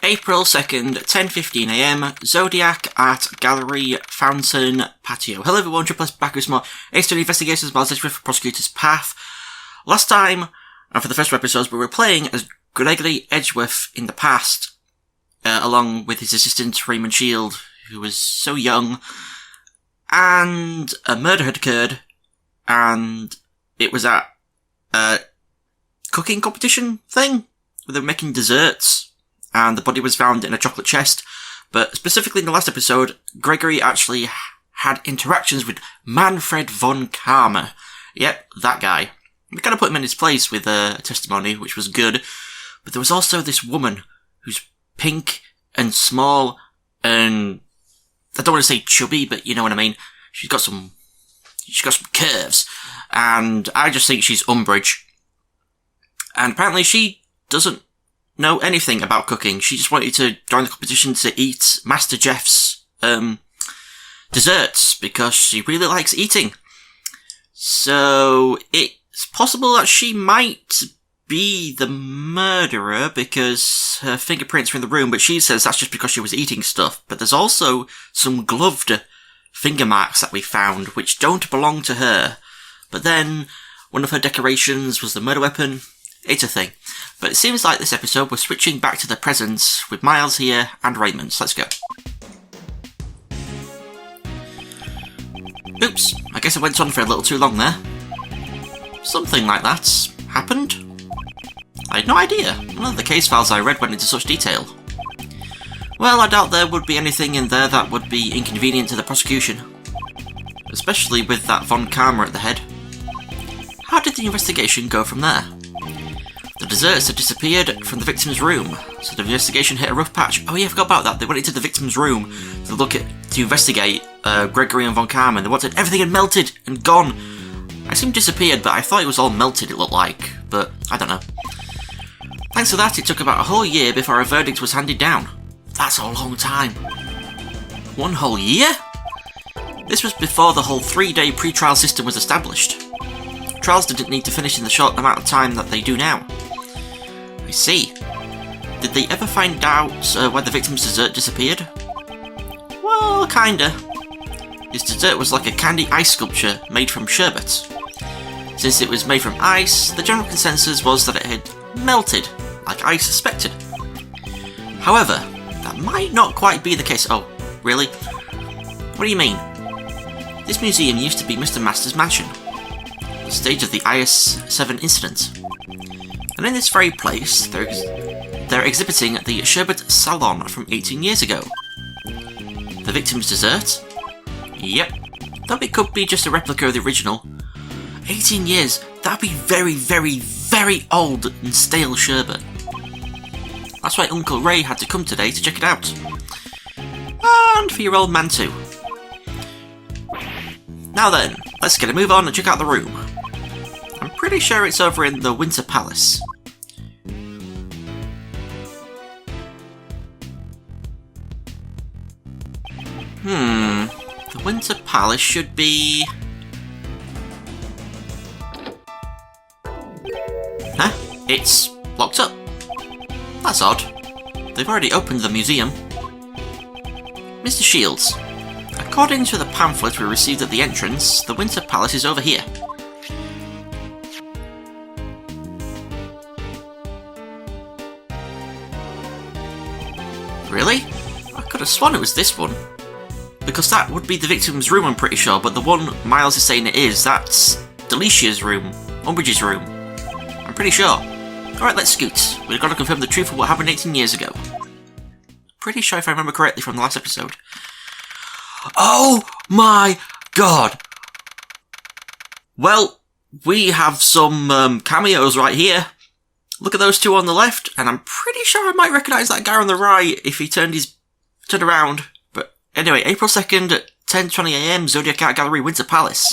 April 2nd, 10:15 AM, Zodiac at Gallery Fountain Patio. Hello everyone, Triple S back with more A-Study Investigations, Miles Edgeworth for Prosecutor's Path. Last time, and for the first 2 episodes, we were playing as Gregory Edgeworth in the past, along with his assistant Raymond Shield, who was so young, and a murder had occurred, and it was at a cooking competition thing, where they were making desserts, and the body was found in a chocolate chest. But specifically in the last episode, Gregory actually had interactions with Manfred von Karma. Yep, that guy. We kind of put him in his place with a testimony, which was good. But there was also this woman who's pink and small and I don't want to say chubby, but you know what I mean. She's got some curves, and I just think she's Umbridge. And apparently she doesn't know anything about cooking. She just wanted to join the competition to eat Master Jeff's desserts because she really likes eating. So it's possible that she might be the murderer because her fingerprints are in the room, but she says that's just because she was eating stuff. But there's also some gloved finger marks that we found which don't belong to her. But then one of her decorations was the murder weapon. It's a thing. But it seems like this episode we're switching back to the present with Miles here and Raymond. So let's go. Oops, I guess I went on for a little too long there. Something like that happened. I had no idea. None of the case files I read went into such detail. Well, I doubt there would be anything in there that would be inconvenient to the prosecution. Especially with that von Karma at the head. How did the investigation go from there? The desserts had disappeared from the victim's room, so the investigation hit a rough patch. Oh yeah, I forgot about that. They went into the victim's room to investigate Gregory and von Karma, and they wanted everything had melted and gone. I assumed disappeared, but I thought it was all melted, it looked like. But I don't know. Thanks to that, it took about a whole year before a verdict was handed down. That's a long time. 1 whole year? This was before the whole 3-day pre-trial system was established. Trials didn't need to finish in the short amount of time that they do now. I see. Did they ever find out why the victim's dessert disappeared? Well, kinda. His dessert was like a candy ice sculpture made from sherbet. Since it was made from ice, the general consensus was that it had melted, like I suspected. However, that might not quite be the case. Oh, really? What do you mean? This museum used to be Mr. Master's mansion, the stage of the IS-7 incident. And in this very place, they're exhibiting the Sherbet Salon from 18 years ago. The victim's dessert? Yep. Though it could be just a replica of the original. 18 years, that'd be very, very, very old and stale sherbet. That's why Uncle Ray had to come today to check it out. And for your old man too. Now then, let's get a move on and check out the room. I'm pretty sure it's over in the Winter Palace. The Winter Palace should be... Huh? It's locked up. That's odd. They've already opened the museum. Mr. Shields, according to the pamphlet we received at the entrance, the Winter Palace is over here. Really? I could have sworn it was this one. Because that would be the victim's room, I'm pretty sure, but the one Miles is saying it is, that's Delicia's room, Umbridge's room. I'm pretty sure. Alright, let's scoot. We've got to confirm the truth of what happened 18 years ago. Pretty sure if I remember correctly from the last episode. Oh my god! Well, we have some cameos right here. Look at those two on the left, and I'm pretty sure I might recognise that guy on the right if he turned around. But anyway, April 2nd at 10:20 AM, Zodiac Art Gallery, Winter Palace.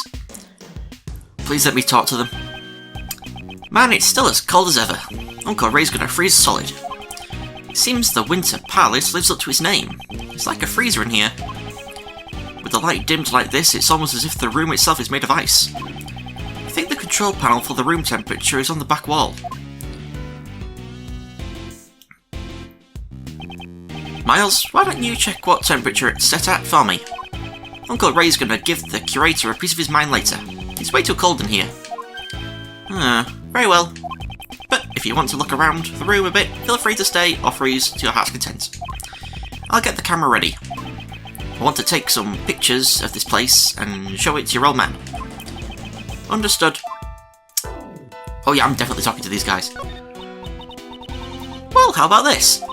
Please let me talk to them. Man, it's still as cold as ever. Uncle Ray's gonna freeze solid. It seems the Winter Palace lives up to its name. It's like a freezer in here. With the light dimmed like this, it's almost as if the room itself is made of ice. I think the control panel for the room temperature is on the back wall. Miles, why don't you check what temperature it's set at for me? Uncle Ray's gonna give the curator a piece of his mind later. It's way too cold in here. Very well. But if you want to look around the room a bit, feel free to stay or freeze to your heart's content. I'll get the camera ready. I want to take some pictures of this place and show it to your old man. Understood. Oh yeah, I'm definitely talking to these guys. Well, how about this?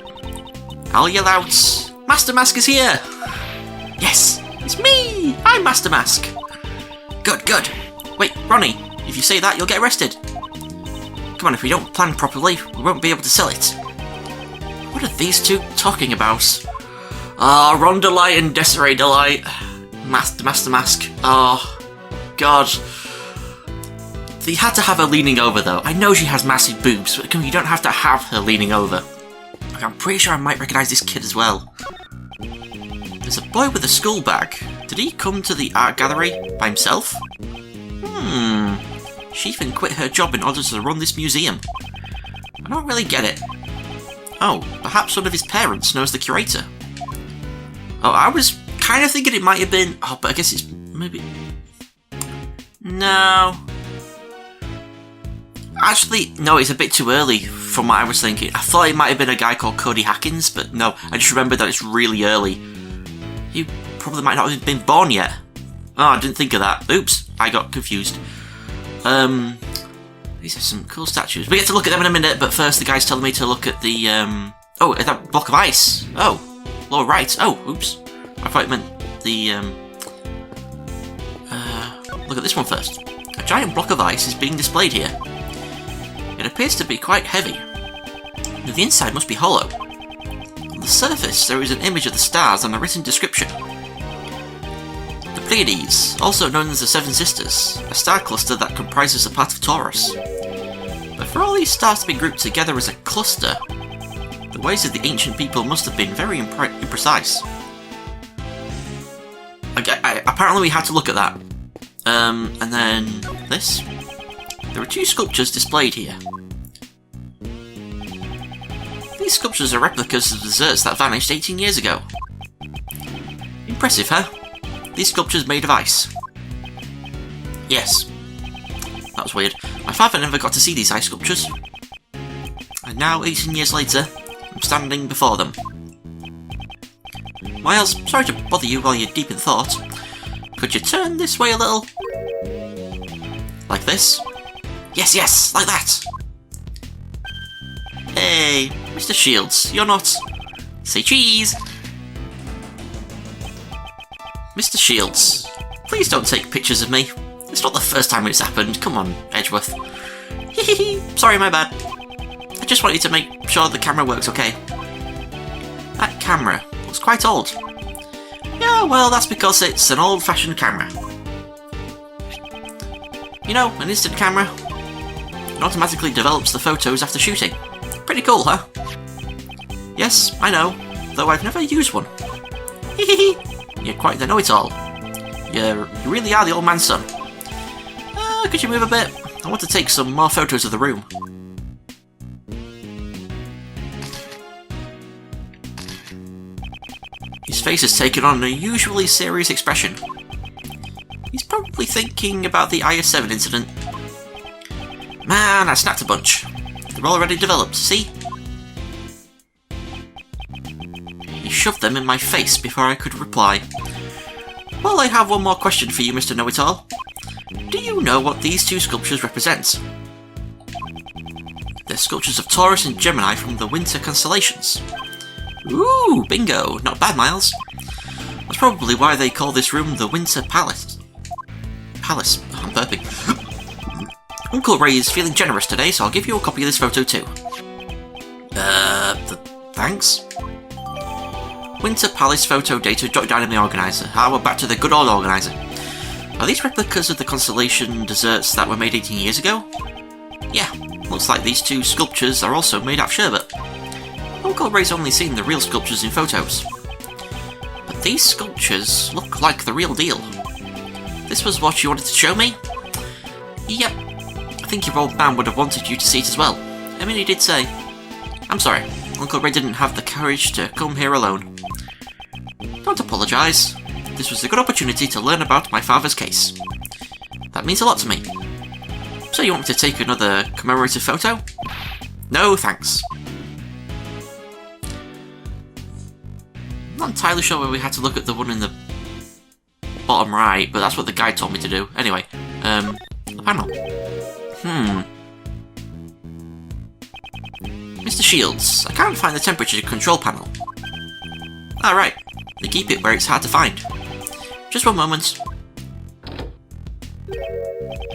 I'll yell out, Master Mask is here! Yes, it's me! I'm Master Mask! Good, good. Wait, Ronnie, if you say that, you'll get arrested. Come on, if we don't plan properly, we won't be able to sell it. What are these two talking about? Ah, Ron Delight and Desiree Delight. Master Mask. Oh, God. They had to have her leaning over, though. I know she has massive boobs, but you don't have to have her leaning over. I'm pretty sure I might recognise this kid as well. There's a boy with a school bag. Did he come to the art gallery by himself? She even quit her job in order to run this museum. I don't really get it. Oh, perhaps one of his parents knows the curator. Oh, I was kind of thinking it might have been... Oh, but I guess it's maybe... No. Actually, no, it's a bit too early from what I was thinking. I thought it might have been a guy called Cody Hackins, but no, I just remembered that it's really early. He probably might not have been born yet. Oh, I didn't think of that. Oops, I got confused. These are some cool statues. We get to look at them in a minute, but first the guy's telling me to look at the, oh, that block of ice. Oh, lower right. Oh, oops. I thought it meant the, look at this one first. A giant block of ice is being displayed here. It appears to be quite heavy. The inside must be hollow. On the surface, there is an image of the stars and a written description. The Pleiades, also known as the Seven Sisters, a star cluster that comprises a part of Taurus. But for all these stars to be grouped together as a cluster, the ways of the ancient people must have been very imprecise. Apparently we had to look at that. And then this. There are two sculptures displayed here. These sculptures are replicas of desserts that vanished 18 years ago. Impressive, huh? These sculptures made of ice. Yes. That was weird. My father never got to see these ice sculptures. And now, 18 years later, I'm standing before them. Miles, sorry to bother you while you're deep in thought. Could you turn this way a little? Like this? Yes, like that! Hey, Mr. Shields, you're not... Say cheese! Mr. Shields, please don't take pictures of me. It's not the first time it's happened. Come on, Edgeworth. Hehehe, sorry, my bad. I just wanted to make sure the camera works okay. That camera looks quite old. Yeah, well, that's because it's an old-fashioned camera. You know, an instant camera. It automatically develops the photos after shooting. Pretty cool, huh? Yes, I know, though I've never used one. Hehehe. You're quite the know-it-all. You really are the old man's son. Could you move a bit? I want to take some more photos of the room. His face has taken on an unusually serious expression. He's probably thinking about the IS-7 incident. Man, I snapped a bunch. They're already developed, see? He shoved them in my face before I could reply. Well, I have one more question for you, Mr. Know-It-All. Do you know what these two sculptures represent? They're sculptures of Taurus and Gemini from the winter constellations. Ooh, bingo! Not bad, Miles. That's probably why they call this room the Winter Palace. I'm burping. Uncle Ray is feeling generous today, so I'll give you a copy of this photo too. Thanks? Winter Palace photo data jotted down in the organiser. We're back to the good old organiser. Are these replicas of the constellation desserts that were made 18 years ago? Yeah, looks like these two sculptures are also made out of sherbet. Uncle Ray's only seen the real sculptures in photos. But these sculptures look like the real deal. This was what you wanted to show me? Yep. I think your old man would have wanted you to see it as well. I mean, he did say... I'm sorry. Uncle Ray didn't have the courage to come here alone. Don't apologise. This was a good opportunity to learn about my father's case. That means a lot to me. So you want me to take another commemorative photo? No, thanks. I'm not entirely sure where we had to look at the one in the bottom right, but that's what the guide told me to do. Anyway, the panel. Mr. Shields, I can't find the temperature control panel. Ah, right. They keep it where it's hard to find. Just one moment.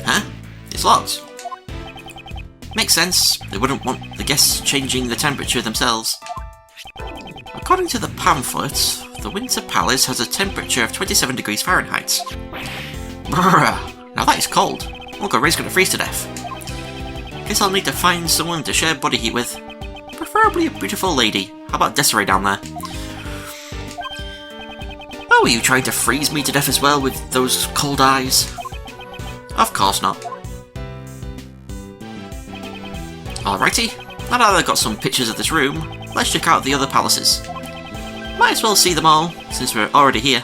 Huh? It's locked. Makes sense. They wouldn't want the guests changing the temperature themselves. According to the pamphlet, the Winter Palace has a temperature of 27 degrees Fahrenheit. Brrr, now that is cold. Uncle Ray's gonna freeze to death. Guess I'll need to find someone to share body heat with. Preferably a beautiful lady. How about Desiree down there? Oh, are you trying to freeze me to death as well with those cold eyes? Of course not. Alrighty, now that I've got some pictures of this room, let's check out the other palaces. Might as well see them all, since we're already here.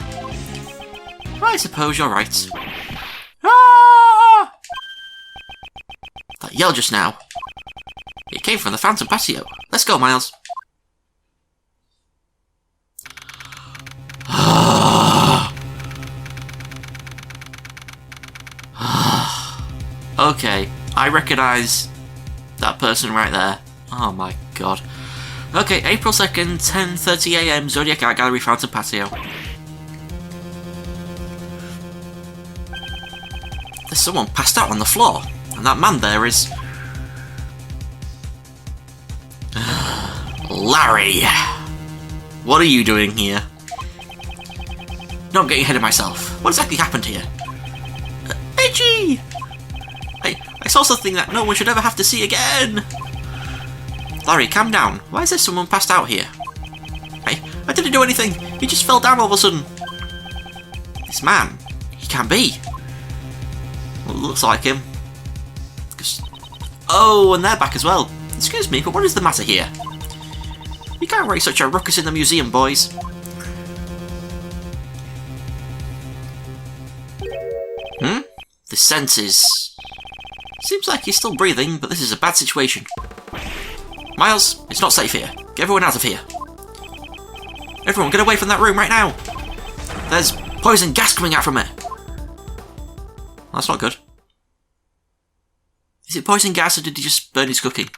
I suppose you're right. Ah! That yell just now. It came from the fountain patio. Let's go, Miles. Okay, I recognise that person right there. Oh my god. Okay, April 2nd, 10:30 AM, Zodiac Art Gallery, Fountain Patio. There's someone passed out on the floor, and that man there is... Larry! What are you doing here? Not getting ahead of myself. What exactly happened here? Edgy! I saw something that no one should ever have to see again! Larry, calm down. Why is there someone passed out here? I didn't do anything. He just fell down all of a sudden. This man, he can't be. Well, it looks like him. Oh, and they're back as well. Excuse me, but what is the matter here? You can't raise such a ruckus in the museum, boys. The senses. Seems like he's still breathing, but this is a bad situation. Miles, it's not safe here. Get everyone out of here. Everyone, get away from that room right now. There's poison gas coming out from it. That's not good. Is it poison gas or did he just burn his cooking?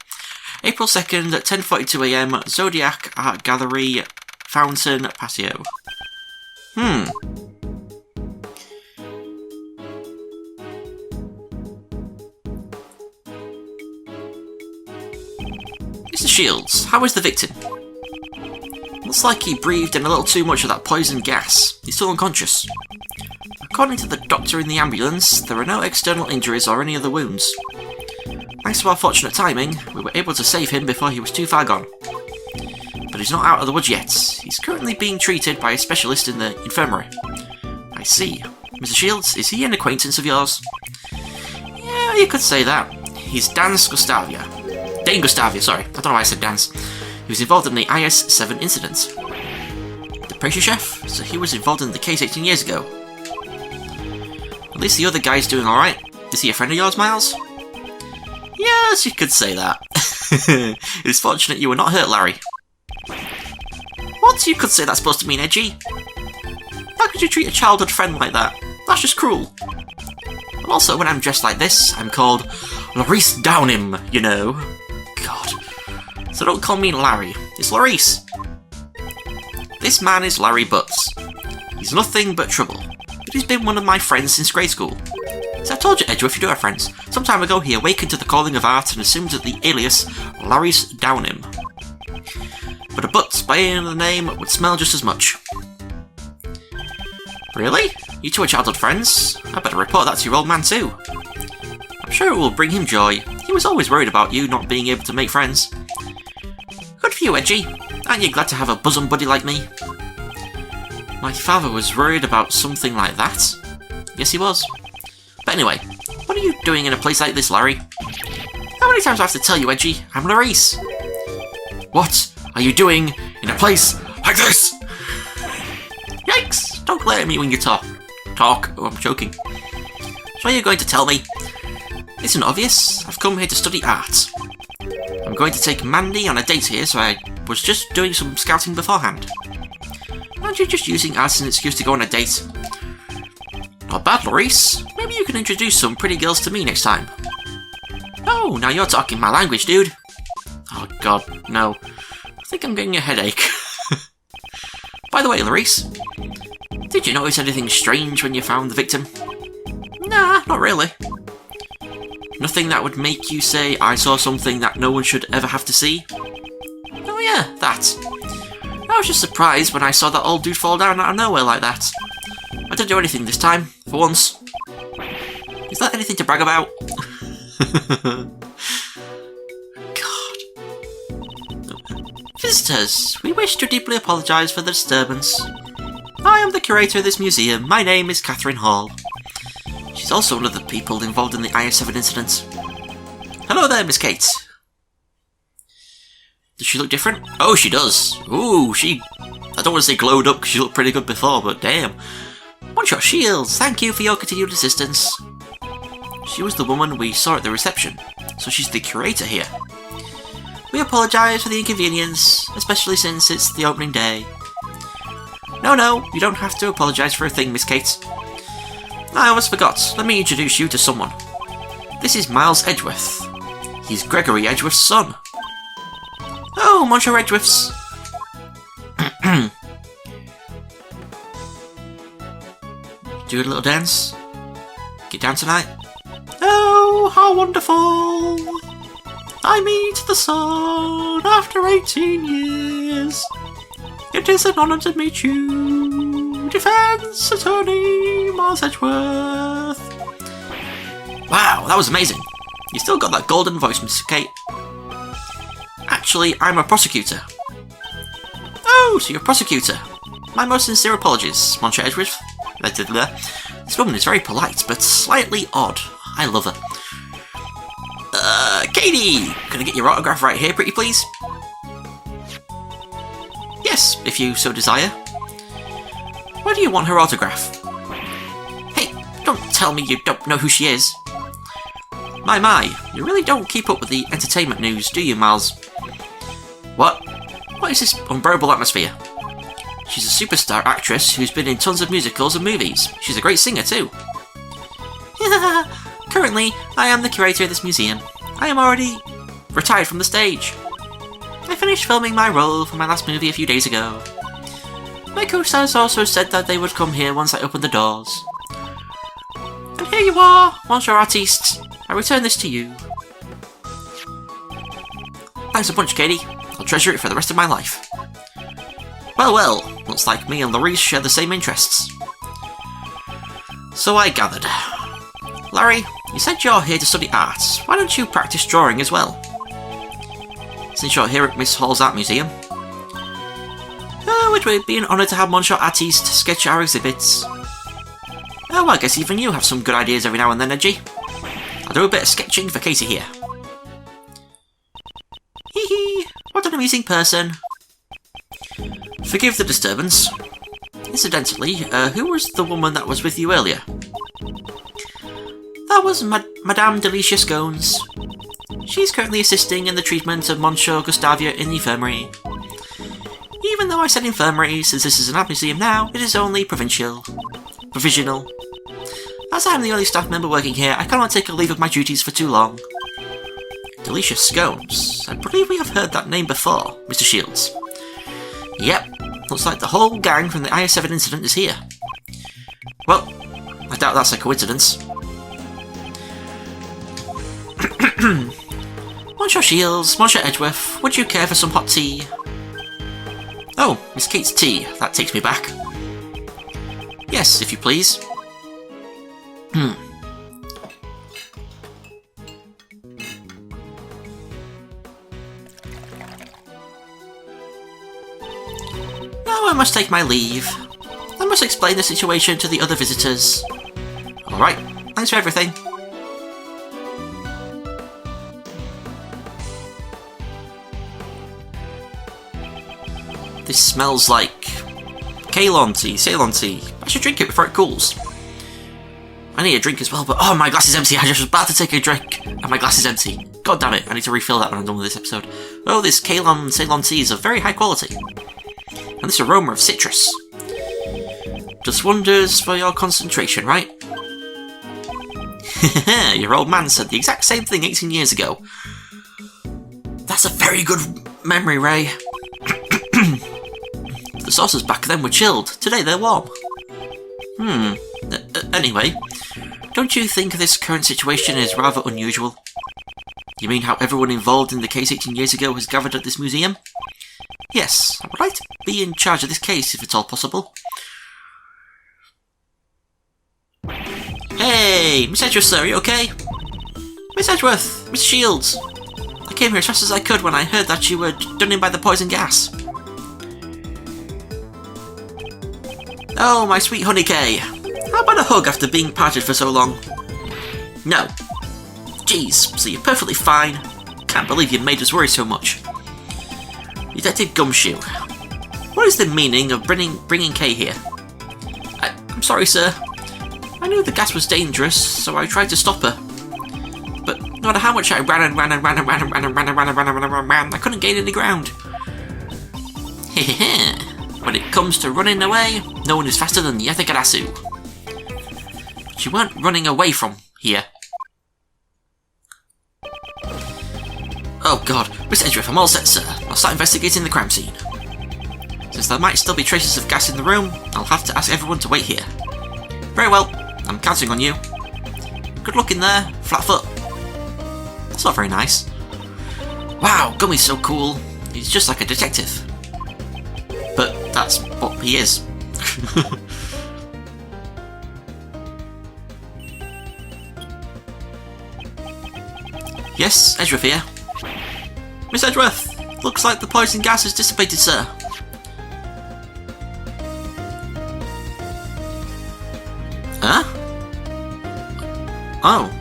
April 2nd at 10:42 AM, Zodiac Art Gallery, Fountain Patio. Mr. Shields, how is the victim? Looks like he breathed in a little too much of that poison gas. He's still unconscious. According to the doctor in the ambulance, there are no external injuries or any other wounds. Thanks to our fortunate timing, we were able to save him before he was too far gone. But he's not out of the woods yet. He's currently being treated by a specialist in the infirmary. I see. Mr. Shields, is he an acquaintance of yours? Yeah, you could say that. He's Dane Gustavia, sorry. I don't know why I said Dance. He was involved in the IS-7 incident. The pastry chef? So he was involved in the case 18 years ago. At least the other guy's doing alright. Is he a friend of yours, Miles? Yes, you could say that. It's fortunate you were not hurt, Larry. What? You could say that's supposed to mean edgy? How could you treat a childhood friend like that? That's just cruel. And also, when I'm dressed like this, I'm called Laurice Downham, you know. God. So don't call me Larry. It's Laurice. This man is Larry Butts. He's nothing but trouble. But he's been one of my friends since grade school. So I told you, Edgeworth, you do have friends. Some time ago, he awakened to the calling of art and assumed the alias Laurice Downham. But a Butts by any other name would smell just as much. Really? You two are childhood friends? I better report that to your old man too. I'm sure it will bring him joy. He was always worried about you not being able to make friends. Good for you, Edgy. Aren't you glad to have a bosom buddy like me? My father was worried about something like that? Yes, he was. But anyway, what are you doing in a place like this, Larry? How many times do I have to tell you, Edgy? I'm Laurice. What? are you doing in a place like this? Yikes! Don't glare at me when you talk. Oh, I'm joking. So are you going to tell me? Isn't it obvious? I've come here to study art. I'm going to take Mandy on a date here, so I was just doing some scouting beforehand. Aren't you just using art as an excuse to go on a date? Not bad, Maurice. Maybe you can introduce some pretty girls to me next time. Oh, now you're talking my language, dude. Oh god, no. I think I'm getting a headache. By the way, Maurice, did you notice anything strange when you found the victim? Nah, not really. Nothing that would make you say, I saw something that no one should ever have to see? Oh yeah, that. I was just surprised when I saw that old dude fall down out of nowhere like that. I didn't do anything this time, for once. Is that anything to brag about? God. Visitors, we wish to deeply apologise for the disturbance. I am the curator of this museum. My name is Catherine Hall. She's also one of the people involved in the IS-7 incident. Hello there, Miss Kate. Does she look different? Oh, she does. Ooh, I don't want to say glowed up because she looked pretty good before, but damn. One-shot shields, thank you for your continued assistance. She was the woman we saw at the reception, so she's the curator here. We apologise for the inconvenience, especially since it's the opening day. No, you don't have to apologise for a thing, Miss Kate. I almost forgot. Let me introduce you to someone. This is Miles Edgeworth. He's Gregory Edgeworth's son. Oh, Monsieur Edgeworth's. Do a little dance. Get down tonight. Oh, how wonderful! I meet the sun after 18 years. It is an honour to meet you, Defence Attorney Miles Edgeworth. Wow, that was amazing. You still got that golden voice, Miss Kate. Actually, I'm a prosecutor. Oh, so you're a prosecutor. My most sincere apologies, Monsieur Edgeworth. This woman is very polite, but slightly odd. I love her. Katie! Can I get your autograph right here, pretty please? Yes, if you so desire. Why do you want her autograph? Hey, don't tell me you don't know who she is. My, you really don't keep up with the entertainment news, do you, Miles? What? What is this unbearable atmosphere? She's a superstar actress who's been in tons of musicals and movies. She's a great singer too. Currently, I am the curator of this museum. I am already retired from the stage. I finished filming my role for my last movie a few days ago. My co-stars also said that they would come here once I opened the doors. And here you are, Monsieur Artiste. I return this to you. Thanks a bunch, Katie. I'll treasure it for the rest of my life. Well, looks like me and Larry share the same interests. So I gathered. Larry, you said you're here to study art. Why don't you practice drawing as well? Since you're here at Miss Hall's Art Museum. It would be an honour to have Monsieur Artiste sketch our exhibits. Oh, I guess even you have some good ideas every now and then, Edgy. I'll do a bit of sketching for Katie here. Hee hee, what an amusing person. Forgive the disturbance. Incidentally, who was the woman that was with you earlier? That was Madame Delicia Scones. She's currently assisting in the treatment of Monsieur Gustavia in the infirmary. Even though I said infirmary, since this is an art museum now, it is only provisional. As I am the only staff member working here, I cannot take a leave of my duties for too long. Delicia Scones. I believe we have heard that name before, Mr. Shields. Yep, looks like the whole gang from the IS-7 incident is here. Well, I doubt that's a coincidence. Monsieur Shields, Monsieur Edgeworth, would you care for some hot tea? Oh, Miss Kate's tea. That takes me back. Yes, if you please. Now I must take my leave. I must explain the situation to the other visitors. Alright, thanks for everything. This smells like Ceylon tea, Ceylon tea. I should drink it before it cools. I need a drink as well, but oh, my glass is empty. I just was about to take a drink, and my glass is empty. God damn it, I need to refill that when I'm done with this episode. Oh, this Ceylon tea is of very high quality. And this aroma of citrus. Does wonders for your concentration, right? Your old man said the exact same thing 18 years ago. That's a very good memory, Ray. The saucers back then were chilled. Today they're warm. Anyway, don't you think this current situation is rather unusual? You mean how everyone involved in the case 18 years ago has gathered at this museum? Yes, I would like to be in charge of this case if it's all possible. Hey, Miss Edgeworth, sir, are you okay? Miss Edgeworth, Miss Shields. I came here as fast as I could when I heard that you were done in by the poison gas. Oh, my sweet honey Kay. How about a hug after being parted for so long? No. Jeez, so you're perfectly fine. Can't believe you made us worry so much. Detective Gumshoe. What is the meaning of bringing Kay here? I'm sorry, sir. I knew the gas was dangerous, so I tried to stop her. But no matter how much I ran, I couldn't gain any ground. When it comes to running away, no one is faster than Yethagarasu. But you weren't running away from here. Oh god, Miss Edgeworth, I'm all set, sir. I'll start investigating the crime scene. Since there might still be traces of gas in the room, I'll have to ask everyone to wait here. Very well, I'm counting on you. Good luck in there, Flatfoot. That's not very nice. Wow, Gummy's so cool. He's just like a detective. But that's what he is. Yes, Edgeworth here. Miss Edgeworth, looks like the poison gas has dissipated, sir. Huh? Oh.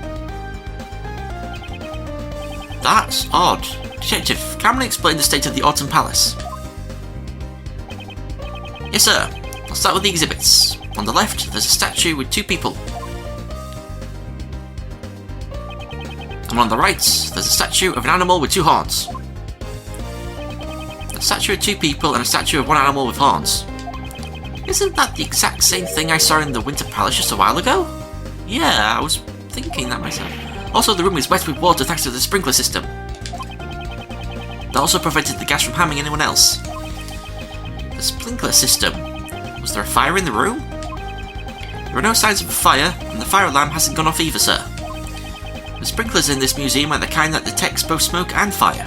That's odd. Detective, can we explain the state of the Autumn Palace? Yes, sir. I'll start with the exhibits. On the left, there's a statue with two people. And on the right, there's a statue of an animal with two horns. A statue of two people and a statue of one animal with horns. Isn't that the exact same thing I saw in the Winter Palace just a while ago? Yeah, I was thinking that myself. Also, the room is wet with water thanks to the sprinkler system. That also prevented the gas from harming anyone else. The sprinkler system. Was there a fire in the room? There are no signs of a fire, and the fire alarm hasn't gone off either, sir. The sprinklers in this museum are the kind that detects both smoke and fire.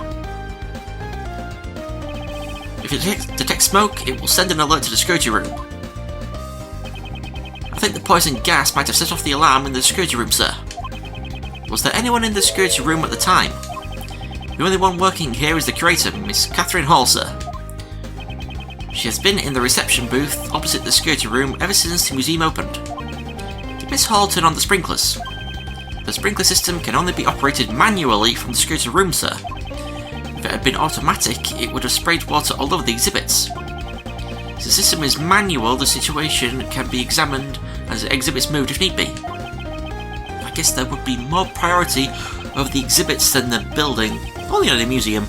If it detects smoke, it will send an alert to the security room. I think the poison gas might have set off the alarm in the security room, sir. Was there anyone in the security room at the time? The only one working here is the curator, Miss Catherine Hall, sir. She has been in the reception booth opposite the security room ever since the museum opened. Did Miss Hall turn on the sprinklers? The sprinkler system can only be operated manually from the security room, sir. If it had been automatic, it would have sprayed water all over the exhibits. Since the system is manual, the situation can be examined as the exhibits moved if need be. I guess there would be more priority over the exhibits than the building, only in a museum.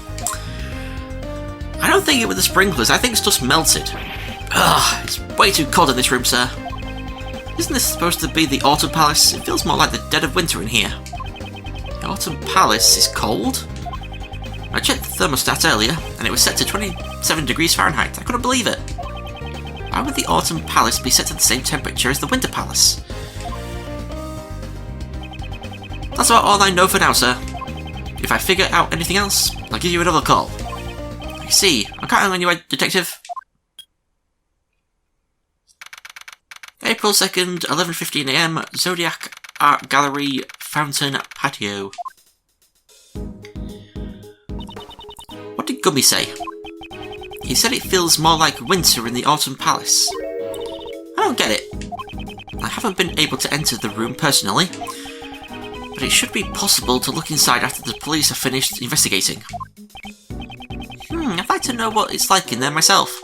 I don't think it was the sprinklers, I think it's just melted. Ugh, it's way too cold in this room, sir. Isn't this supposed to be the Autumn Palace? It feels more like the dead of winter in here. The Autumn Palace is cold? I checked the thermostat earlier, and it was set to 27 degrees Fahrenheit. I couldn't believe it. Why would the Autumn Palace be set to the same temperature as the Winter Palace? That's about all I know for now, sir. If I figure out anything else, I'll give you another call. I see. I'm counting on you, Detective. April 2nd, 11:15 AM, Zodiac Art Gallery, Fountain Patio. What did Gummy say? He said it feels more like winter in the Autumn Palace. I don't get it. I haven't been able to enter the room personally, but it should be possible to look inside after the police have finished investigating. I'd like to know what it's like in there myself.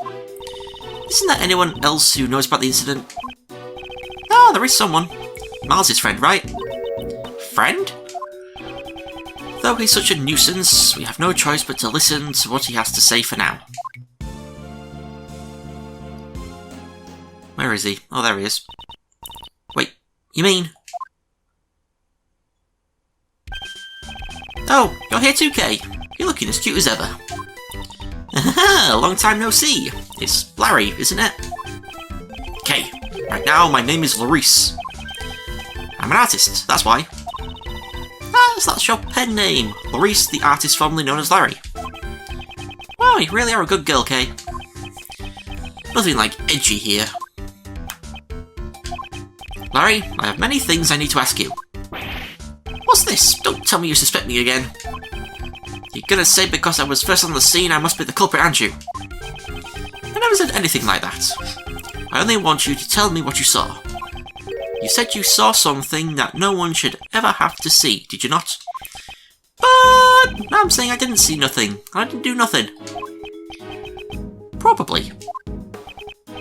Isn't there anyone else who knows about the incident? Oh, there is someone. Miles' friend, right? Friend? Though he's such a nuisance, we have no choice but to listen to what he has to say for now. Where is he? Oh, there he is. Wait, you mean? Oh, you're here too, Kay. You're looking as cute as ever. Long time no see. It's Larry, isn't it? Kay, right now my name is Larice. I'm an artist, that's why. Ah, so that's your pen name. Larice, the artist formerly known as Larry. Wow, you really are a good girl, Kay. Nothing like edgy here. Larry, I have many things I need to ask you. What's this? Don't tell me you suspect me again. You're gonna say because I was first on the scene I must be the culprit, aren't you? I never said anything like that. I only want you to tell me what you saw. You said you saw something that no one should ever have to see, did you not? But I'm saying I didn't see nothing. I didn't do nothing. Probably.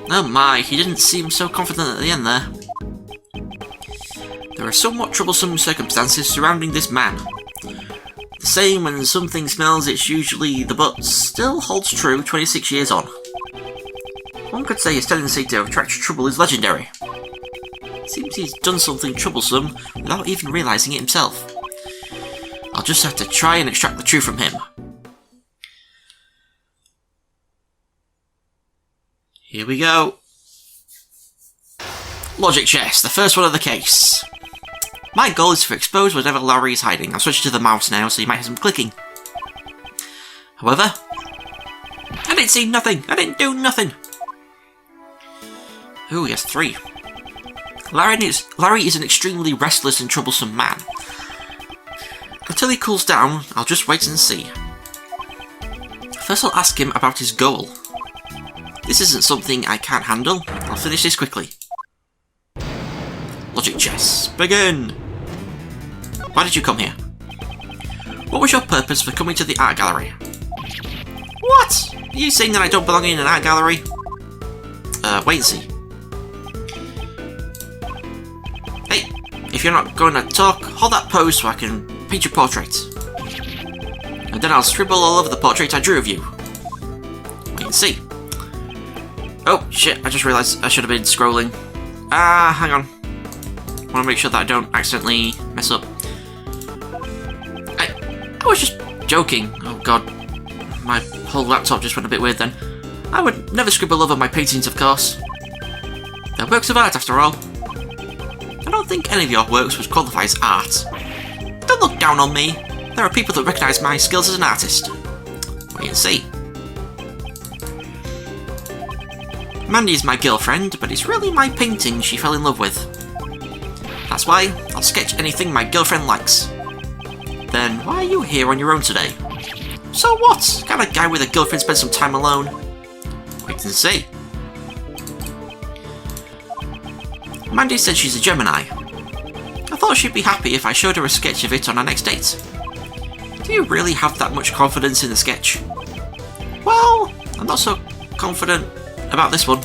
Oh my, he didn't seem so confident at the end there. There are somewhat troublesome circumstances surrounding this man. The same when something smells, it's usually the but still holds true 26 years on. One could say his tendency to attract trouble is legendary. Seems he's done something troublesome without even realising it himself. I'll just have to try and extract the truth from him. Here we go. Logic chess, the first one of the case. My goal is to expose whatever Larry is hiding. I'll switch to the mouse now so you might hear some clicking. However, I didn't see nothing. I didn't do nothing. Ooh, he has 3. Larry is an extremely restless and troublesome man. Until he cools down, I'll just wait and see. First I'll ask him about his goal. This isn't something I can't handle. I'll finish this quickly. Logic chess. Begin! Why did you come here? What was your purpose for coming to the art gallery? What? Are you saying that I don't belong in an art gallery? Wait and see. Hey, if you're not going to talk, hold that pose so I can paint your portrait. And then I'll scribble all over the portrait I drew of you. Wait and see. Oh, shit, I just realised I should have been scrolling. Hang on. I want to make sure that I don't accidentally mess up. I was just joking. Oh god. My whole laptop just went a bit weird then. I would never scribble over my paintings, of course. They're works of art, after all. I don't think any of your works would qualify as art. Don't look down on me. There are people that recognise my skills as an artist. Wait and see. Mandy is my girlfriend, but it's really my painting she fell in love with. That's why I'll sketch anything my girlfriend likes. Then why are you here on your own today? So what? Can't a guy with a girlfriend spend some time alone? Wait and see. Mandy said she's a Gemini. I thought she'd be happy if I showed her a sketch of it on our next date. Do you really have that much confidence in the sketch? Well, I'm not so confident about this one.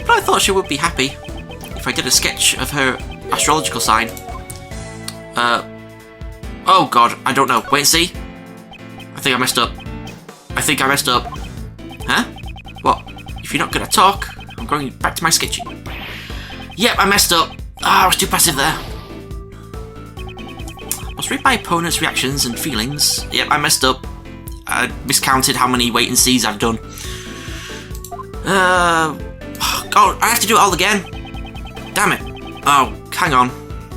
But I thought she would be happy if I did a sketch of her astrological sign. Oh god, I don't know. Wait and see. I think I messed up. Huh? What? If you're not gonna talk, I'm going back to my sketching. Yep, I messed up. I was too passive there. I must read my opponent's reactions and feelings. Yep, I messed up. I miscounted how many wait and sees I've done. God, I have to do it all again. Damn it. Oh, hang on.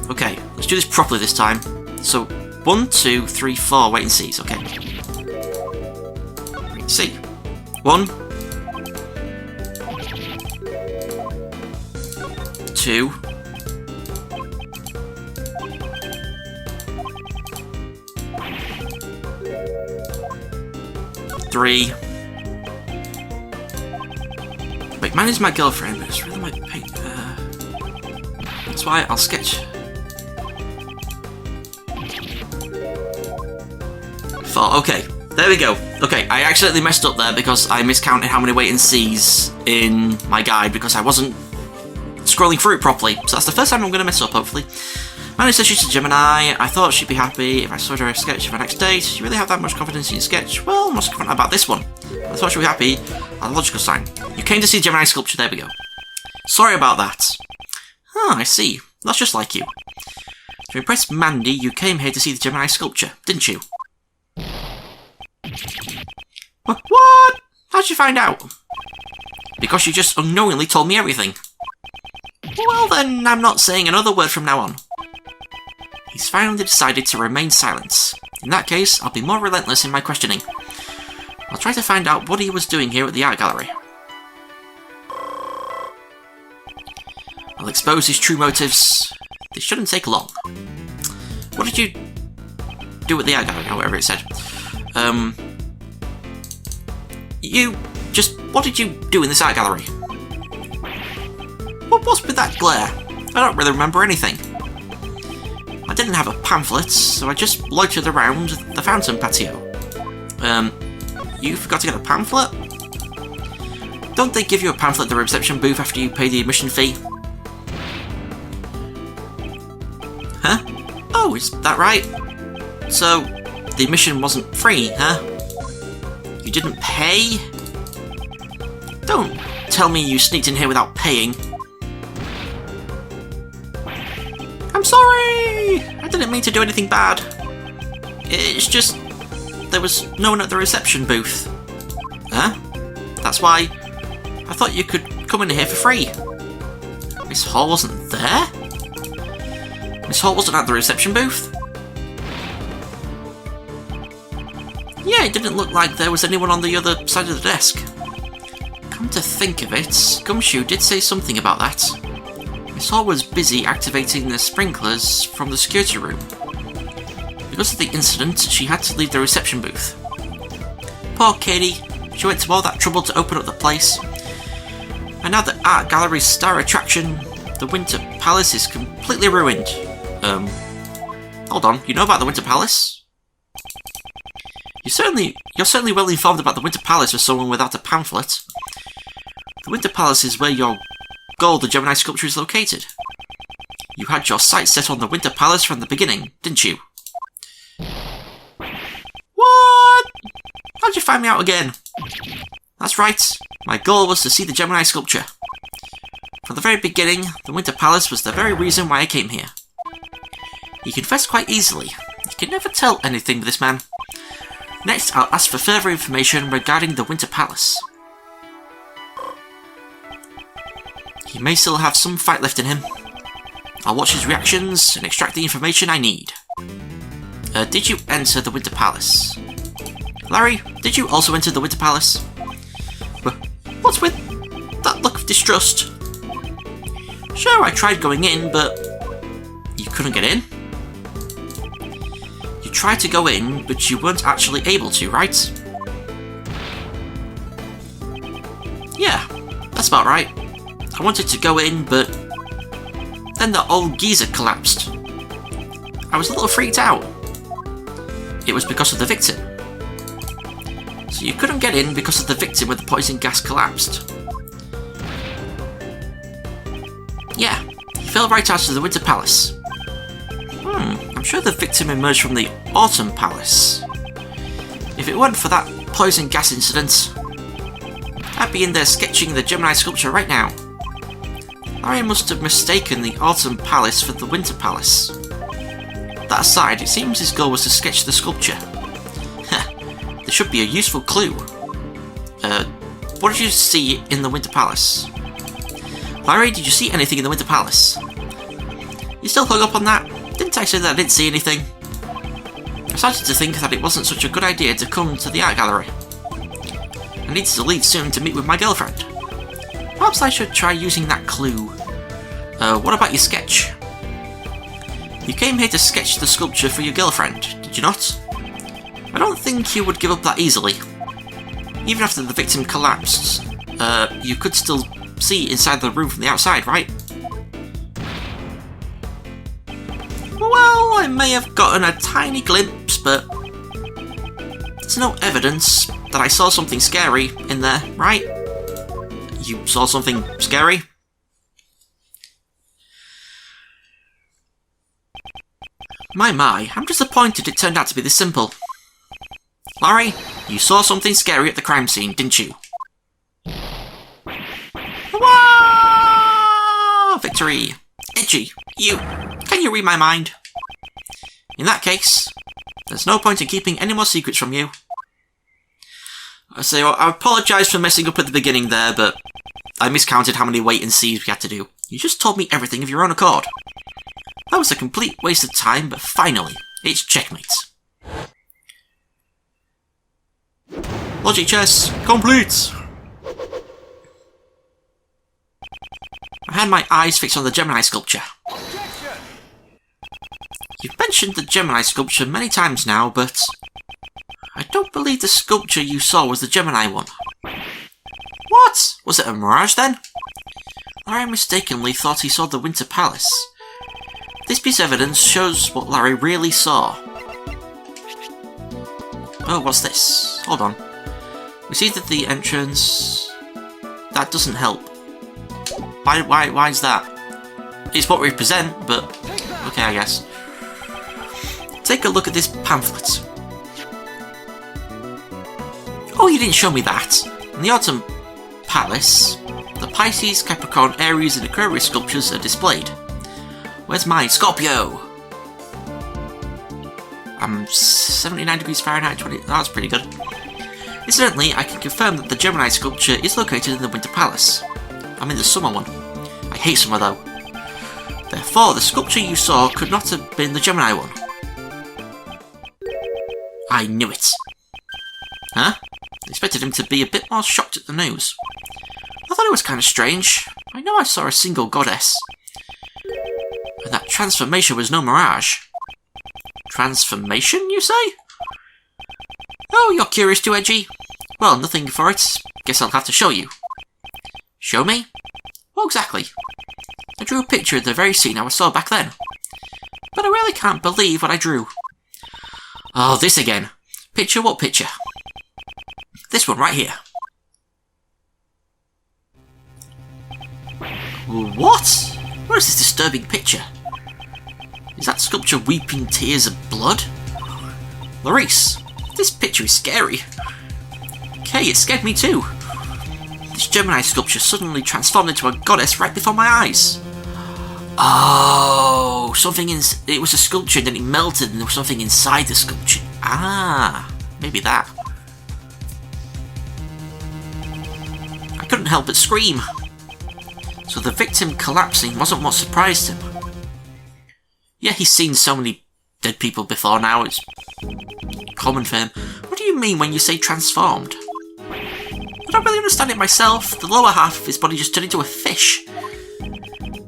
Okay, let's do this properly this time. So, 1, 2, 3, 4 wait and sees. Okay. Wait and see. 1, 2, 3. Wait, mine is my girlfriend, but it's really my paint. That's why I'll sketch. 4. Okay, There we go. Okay, I accidentally messed up there because I miscounted how many wait and sees in my guide because I wasn't scrolling through it properly. So that's the first time I'm going to mess up, hopefully. Managed to shoot a Gemini. I thought she'd be happy if I showed her a sketch of her next date. You really have that much confidence in your sketch? Well, I'm not so confident about this one. I thought she'd be happy. A logical sign. You came to see Gemini sculpture. There we go. Sorry about that. Oh, I see. That's just like you. To impress Mandy, you came here to see the Gemini sculpture, didn't you? What? How'd you find out? Because you just unknowingly told me everything. Well then, I'm not saying another word from now on. He's finally decided to remain silent. In that case, I'll be more relentless in my questioning. I'll try to find out what he was doing here at the art gallery. I'll expose his true motives. They shouldn't take long. What did you do at the art gallery, or whatever it said? What did you do in this art gallery? What's with that glare? I don't really remember anything. I didn't have a pamphlet, so I just loitered around the fountain patio. You forgot to get a pamphlet? Don't they give you a pamphlet at the reception booth after you pay the admission fee? Huh? Oh, is that right? So, the admission wasn't free, huh? You didn't pay? Don't tell me you sneaked in here without paying. I'm sorry! I didn't mean to do anything bad. It's just... there was no one at the reception booth. Huh? That's why I thought you could come in here for free. Miss Hall wasn't there? Miss Hall wasn't at the reception booth? Yeah, it didn't look like there was anyone on the other side of the desk. Come to think of it, Gumshoe did say something about that. Miss Hall was busy activating the sprinklers from the security room. Because of the incident, she had to leave the reception booth. Poor Katie, she went to all that trouble to open up the place. And now the art gallery's star attraction, the Winter Palace, is completely ruined. Hold on, you know about the Winter Palace? You're certainly well informed about the Winter Palace for someone without a pamphlet. The Winter Palace is where your goal, the Gemini sculpture, is located. You had your sights set on the Winter Palace from the beginning, didn't you? What? How'd you find me out again? That's right, my goal was to see the Gemini sculpture. From the very beginning, the Winter Palace was the very reason why I came here. He confessed quite easily. You can never tell anything with this man. Next, I'll ask for further information regarding the Winter Palace. He may still have some fight left in him. I'll watch his reactions and extract the information I need. Did you enter the Winter Palace? Larry, did you also enter the Winter Palace? What's with that look of distrust? Sure, I tried going in, but you couldn't get in? You tried to go in, but you weren't actually able to, right? Yeah, that's about right. I wanted to go in, but then the old geyser collapsed. I was a little freaked out. It was because of the victim. So you couldn't get in because of the victim when the poison gas collapsed. Yeah, he fell right out of the Winter Palace. I'm sure the victim emerged from the Autumn Palace. If it weren't for that poison gas incident, I'd be in there sketching the Gemini sculpture right now. Larry must have mistaken the Autumn Palace for the Winter Palace. That aside, it seems his goal was to sketch the sculpture. There should be a useful clue. What did you see in the Winter Palace? Larry, did you see anything in the Winter Palace? You still hung up on that? Didn't I say that I didn't see anything? I started to think that it wasn't such a good idea to come to the art gallery. I need to leave soon to meet with my girlfriend. Perhaps I should try using that clue. What about your sketch? You came here to sketch the sculpture for your girlfriend, did you not? I don't think you would give up that easily. Even after the victim collapsed, you could still see inside the room from the outside, right? Well, I may have gotten a tiny glimpse, but There's no evidence that I saw something scary in there, right? You saw something scary? My, I'm disappointed it turned out to be this simple. Larry, you saw something scary at the crime scene, didn't you? Wah! Victory! Edgy, can you read my mind? In that case, there's no point in keeping any more secrets from you. I apologise for messing up at the beginning there, but I miscounted how many wait and sees we had to do. You just told me everything of your own accord. That was a complete waste of time, but finally, it's checkmate. Logic chess, complete! I had my eyes fixed on the Gemini sculpture. You've mentioned the Gemini sculpture many times now, but I don't believe the sculpture you saw was the Gemini one. What? Was it a mirage then? Larry mistakenly thought he saw the Winter Palace. This piece of evidence shows what Larry really saw. Oh, what's this? Hold on. We see that the entrance... That doesn't help. Why is that? It's what we present, but... Okay, I guess. Take a look at this pamphlet. Oh, you didn't show me that. In the Autumn Palace, the Pisces, Capricorn, Aries and Aquarius sculptures are displayed. Where's mine? Scorpio! I'm 79 degrees Fahrenheit, 20... That's pretty good. Incidentally, I can confirm that the Gemini sculpture is located in the Winter Palace. I mean the summer one. I hate summer though. Therefore, the sculpture you saw could not have been the Gemini one. I knew it. Huh? I expected him to be a bit more shocked at the news. I thought it was kind of strange. I know I saw a single goddess. And that transformation was no mirage. Transformation, you say? Oh, you're curious too, Edgy? Well, nothing for it. Guess I'll have to show you. Show me? What exactly? I drew a picture of the very scene I saw back then. But I really can't believe what I drew. Oh, this again. Picture what picture? This one right here. What? What is this disturbing picture? Is that sculpture weeping tears of blood? Larice, this picture is scary. Okay, it scared me too. This Gemini sculpture suddenly transformed into a goddess right before my eyes. Oh, it was a sculpture and then it melted and there was something inside the sculpture. Ah, maybe that. I couldn't help but scream. So the victim collapsing wasn't what surprised him. Yeah, he's seen so many dead people before now, it's common for him. What do you mean when you say transformed? I don't really understand it myself. The lower half of his body just turned into a fish.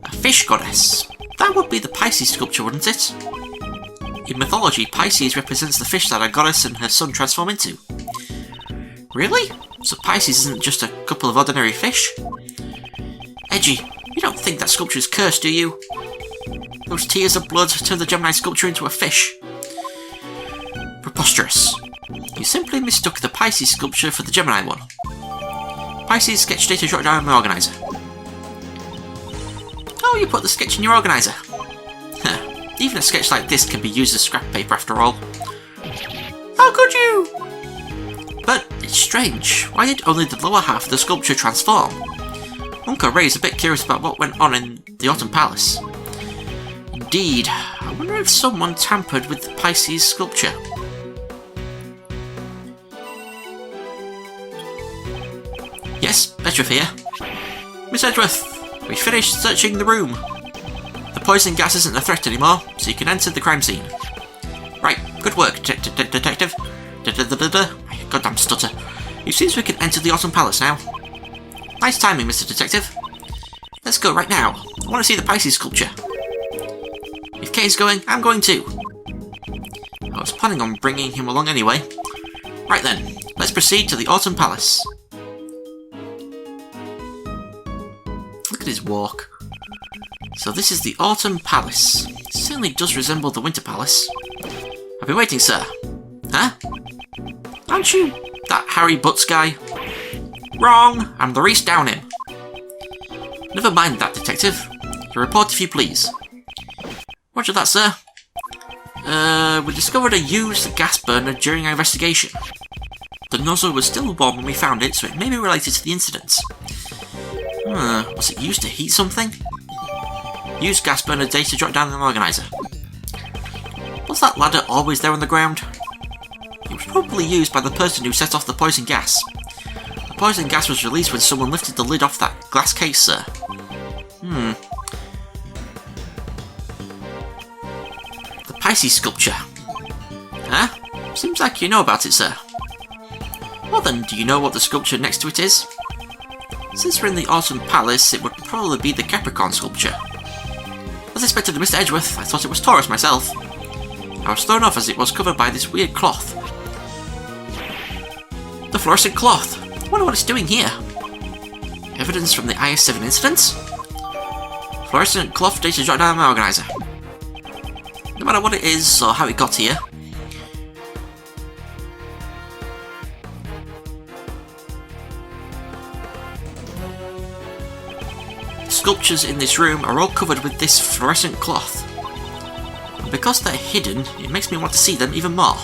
A fish goddess. That would be the Pisces sculpture, wouldn't it? In mythology, Pisces represents the fish that a goddess and her son transform into. Really? So Pisces isn't just a couple of ordinary fish? Edgy, you don't think that sculpture is cursed, do you? Those tears of blood turned the Gemini sculpture into a fish. Preposterous. You simply mistook the Pisces sculpture for the Gemini one. Pisces sketch data jot down in my organiser. Oh, you put the sketch in your organiser. Even a sketch like this can be used as scrap paper after all. How could you? But it's strange. Why did only the lower half of the sculpture transform? Uncle Ray is a bit curious about what went on in the Autumn Palace. Indeed, I wonder if someone tampered with the Pisces sculpture. Yes, Edgeworth here. Miss Edgeworth, we finished searching the room. The poison gas isn't a threat anymore, so you can enter the crime scene. Right, good work, detective. Goddamn stutter. It seems we can enter the Autumn Palace now. Nice timing, Mr. Detective. Let's go right now. I want to see the Pisces sculpture. If Kane's going, I'm going too. I was planning on bringing him along anyway. Right then, let's proceed to the Autumn Palace. Look at his walk. So this is the Autumn Palace. It certainly does resemble the Winter Palace. I've been waiting, sir. Huh? Aren't you that Harry Butts guy? Wrong! I'm the Reese down him. Never mind that, Detective. Your report if you please. Roger that, sir. We discovered a used gas burner during our investigation. The nozzle was still warm when we found it, so it may be related to the incident. Was it used to heat something? Used gas burner data dropped down in the organizer. Was that ladder always there on the ground? It was probably used by the person who set off the poison gas. The poison gas was released when someone lifted the lid off that glass case, sir. The Pisces sculpture. Huh? Seems like you know about it, sir. Well then, do you know what the sculpture next to it is? Since we're in the Autumn Palace, it would probably be the Capricorn sculpture. As expected of Mr. Edgeworth, I thought it was Taurus myself. I was thrown off as it was covered by this weird cloth. The fluorescent cloth! I wonder what it's doing here. Evidence from the IS-7 incident? Fluorescent cloth data dropped down my organizer. No matter what it is, or how it got here. The sculptures in this room are all covered with this fluorescent cloth. And because they're hidden, it makes me want to see them even more.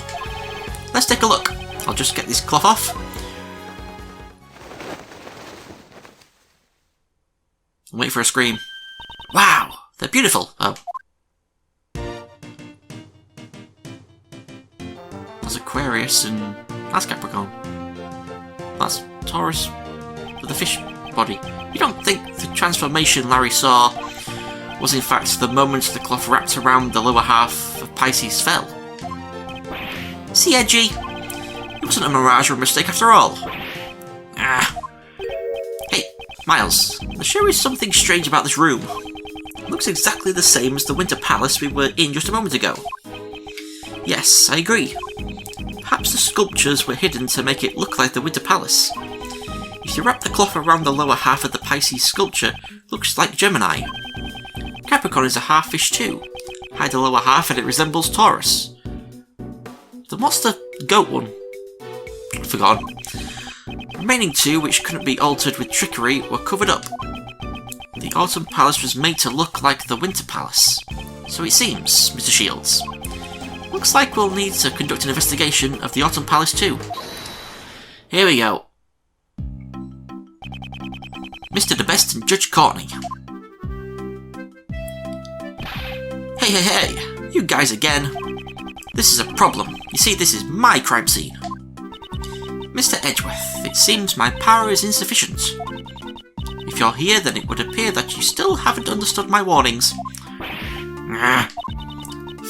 Let's take a look. I'll just get this cloth off. Wait for a scream. Wow, they're beautiful. Oh. That's Aquarius and that's Capricorn. That's Taurus with a fish body. You don't think the transformation Larry saw was in fact the moment the cloth wrapped around the lower half of Pisces fell? See, Edgy? It wasn't a mirage or a mistake after all. Hey, Miles, there sure is something strange about this room. It looks exactly the same as the Winter Palace we were in just a moment ago. Yes, I agree. Perhaps the sculptures were hidden to make it look like the Winter Palace. If you wrap the cloth around the lower half of the Pisces sculpture, it looks like Gemini. Capricorn is a half fish too. Hide the lower half and it resembles Taurus. The monster goat one. Forgotten. The remaining two, which couldn't be altered with trickery, were covered up. The Autumn Palace was made to look like the Winter Palace. So it seems, Mr. Shields. Looks like we'll need to conduct an investigation of the Autumn Palace too. Here we go. Mr. DeBest and Judge Courtney. Hey, you guys again. This is a problem. You see, this is my crime scene. Mr. Edgeworth, it seems my power is insufficient. If you're here, then it would appear that you still haven't understood my warnings.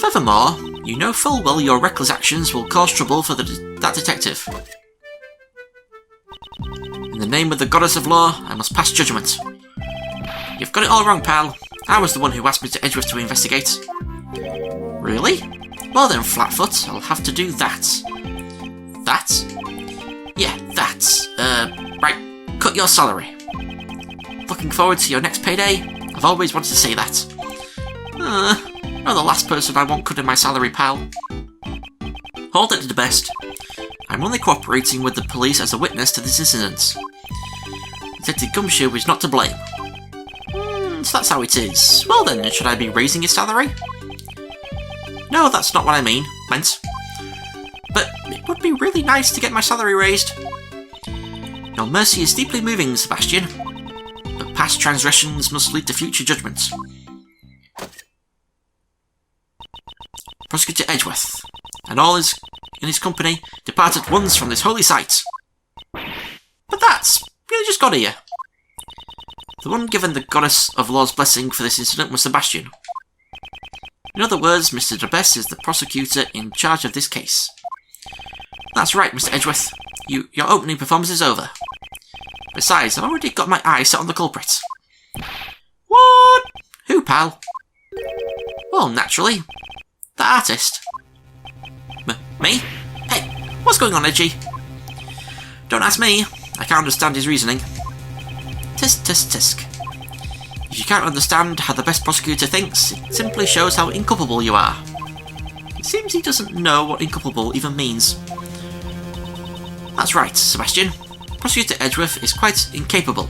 Furthermore, you know full well your reckless actions will cause trouble for that detective. In the name of the goddess of law, I must pass judgment. You've got it all wrong, pal. I was the one who asked Mr. Edgeworth to investigate. Really? Well then, Flatfoot, I'll have to do that. That? Yeah, that. Right, cut your salary. Looking forward to your next payday? I've always wanted to say that. You're the last person I want cutting my salary, pal. Hold it to the best. I'm only cooperating with the police as a witness to this incident. Detective Gumshoe is not to blame. So that's how it is. Well then, should I be raising your salary? No, that's not what I meant. But it would be really nice to get my salary raised. Your mercy is deeply moving, Sebastian. But past transgressions must lead to future judgments. Prosecutor Edgeworth, and all in his company, depart at once from this holy site. But that's... you just got here. The one given the goddess of law's blessing for this incident was Sebastian. In other words, Mr. DeBest is the prosecutor in charge of this case. That's right, Mr. Edgeworth. Your opening performance is over. Besides, I've already got my eye set on the culprit. What? Who, pal? Well, naturally. The artist. Me? Hey, what's going on, Edgy? Don't ask me. I can't understand his reasoning. Tisk, tisk, tisk. If you can't understand how the best prosecutor thinks, it simply shows how inculpable you are. It seems he doesn't know what inculpable even means. That's right, Sebastian. Prosecutor Edgeworth is quite incapable.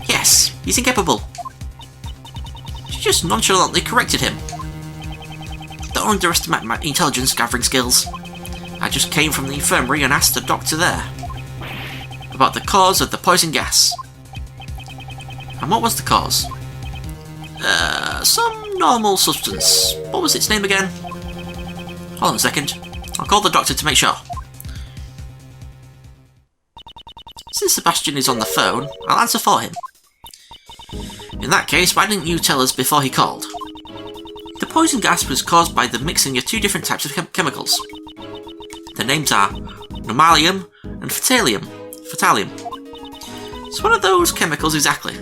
Yes, he's incapable. She just nonchalantly corrected him. Don't underestimate my intelligence gathering skills. I just came from the infirmary and asked the doctor there about the cause of the poison gas. And what was the cause? Some normal substance. What was its name again? Hold on a second. I'll call the doctor to make sure. Since Sebastian is on the phone, I'll answer for him. In that case, why didn't you tell us before he called? The poison gas was caused by the mixing of two different types of chemicals. The names are normalium and fatalium. It's one of those chemicals exactly.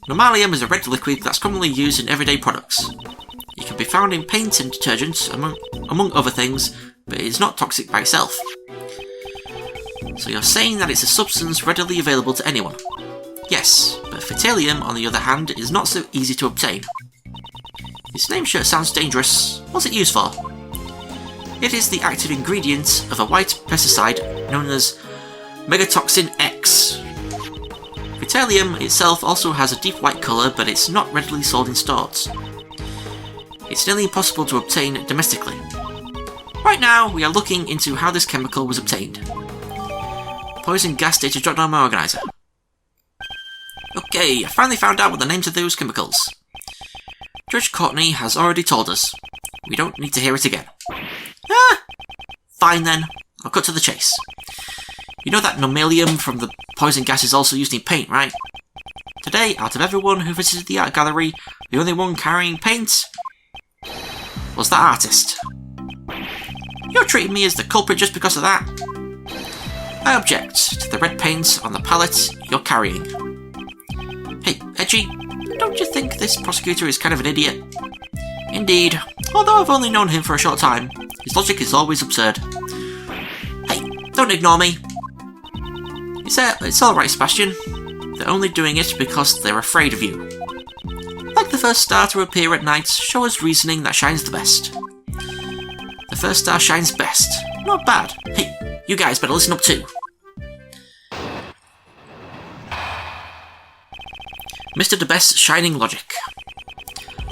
Normalium is a red liquid that's commonly used in everyday products. It can be found in paint and detergents, among other things, but it is not toxic by itself. So you're saying that it's a substance readily available to anyone? Yes, but fatalium, on the other hand, is not so easy to obtain. Its name sure sounds dangerous. What's it used for? It is the active ingredient of a white pesticide known as megatoxin X. Fatalium itself also has a deep white colour, but it's not readily sold in stores. It's nearly impossible to obtain domestically. Right now, we are looking into how this chemical was obtained. Poison gas data dropped on my organiser. Okay, I finally found out what the names of those chemicals. Judge Courtney has already told us. We don't need to hear it again. Fine then. I'll cut to the chase. You know that normalium from the poison gas is also used in paint, right? Today, out of everyone who visited the art gallery, the only one carrying paint was that artist. You're treating me as the culprit just because of that? I object to the red paint on the palette you're carrying. Hey, Edgy, don't you think this prosecutor is kind of an idiot? Indeed, although I've only known him for a short time, his logic is always absurd. Hey, don't ignore me. It's alright, Sebastian. They're only doing it because they're afraid of you. Like the first star to appear at night, show us reasoning that shines the best. The first star shines best. Not bad. Hey, you guys better listen up too. Mr. DeBest's shining logic.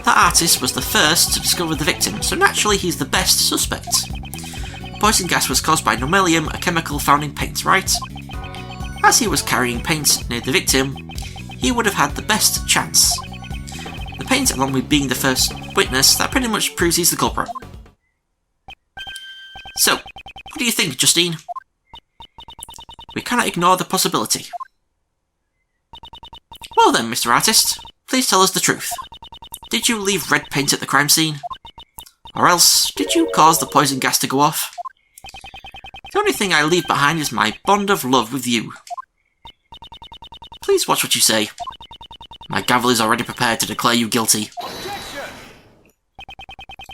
That artist was the first to discover the victim, so naturally he's the best suspect. The poison gas was caused by normalium, a chemical found in paint, right? As he was carrying paint near the victim, he would have had the best chance. The paint, along with being the first witness, that pretty much proves he's the culprit. So, what do you think, Justine? We cannot ignore the possibility. Well then, Mr. Artist, please tell us the truth. Did you leave red paint at the crime scene? Or else, did you cause the poison gas to go off? The only thing I leave behind is my bond of love with you. Please watch what you say. My gavel is already prepared to declare you guilty.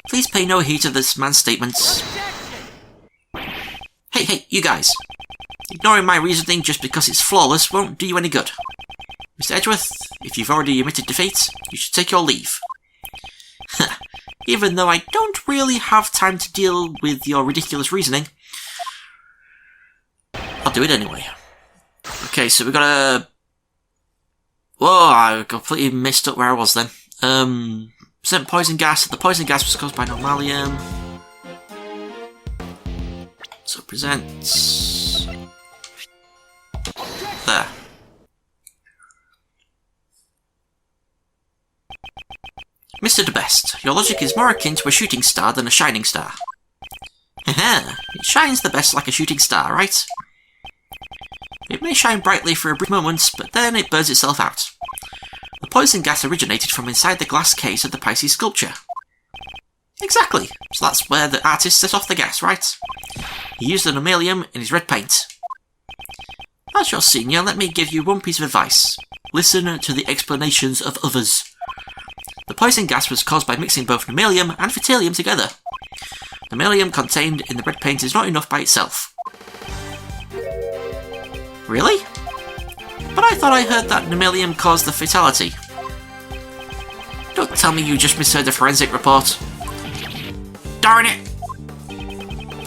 Please pay no heed to this man's statements. Hey, you guys. Ignoring my reasoning just because it's flawless won't do you any good. Mr. Edgeworth, if you've already admitted defeat, you should take your leave. Even though I don't really have time to deal with your ridiculous reasoning, I'll do it anyway. Okay, so we got a... Whoa, I completely messed up where I was then. Present poison gas. The poison gas was caused by normalium. So present... There. Mr. DeBest, your logic is more akin to a shooting star than a shining star. Haha, it shines the best like a shooting star, right? It may shine brightly for a brief moment, but then it burns itself out. The poison gas originated from inside the glass case of the Pisces sculpture. Exactly, so that's where the artist set off the gas, right? He used the normalium in his red paint. As your senior, let me give you one piece of advice. Listen to the explanations of others. The poison gas was caused by mixing both normalium and fatalium together. Normalium contained in the red paint is not enough by itself. Really? But I thought I heard that normalium caused the fatality. Don't tell me you just misheard the forensic report. Darn it!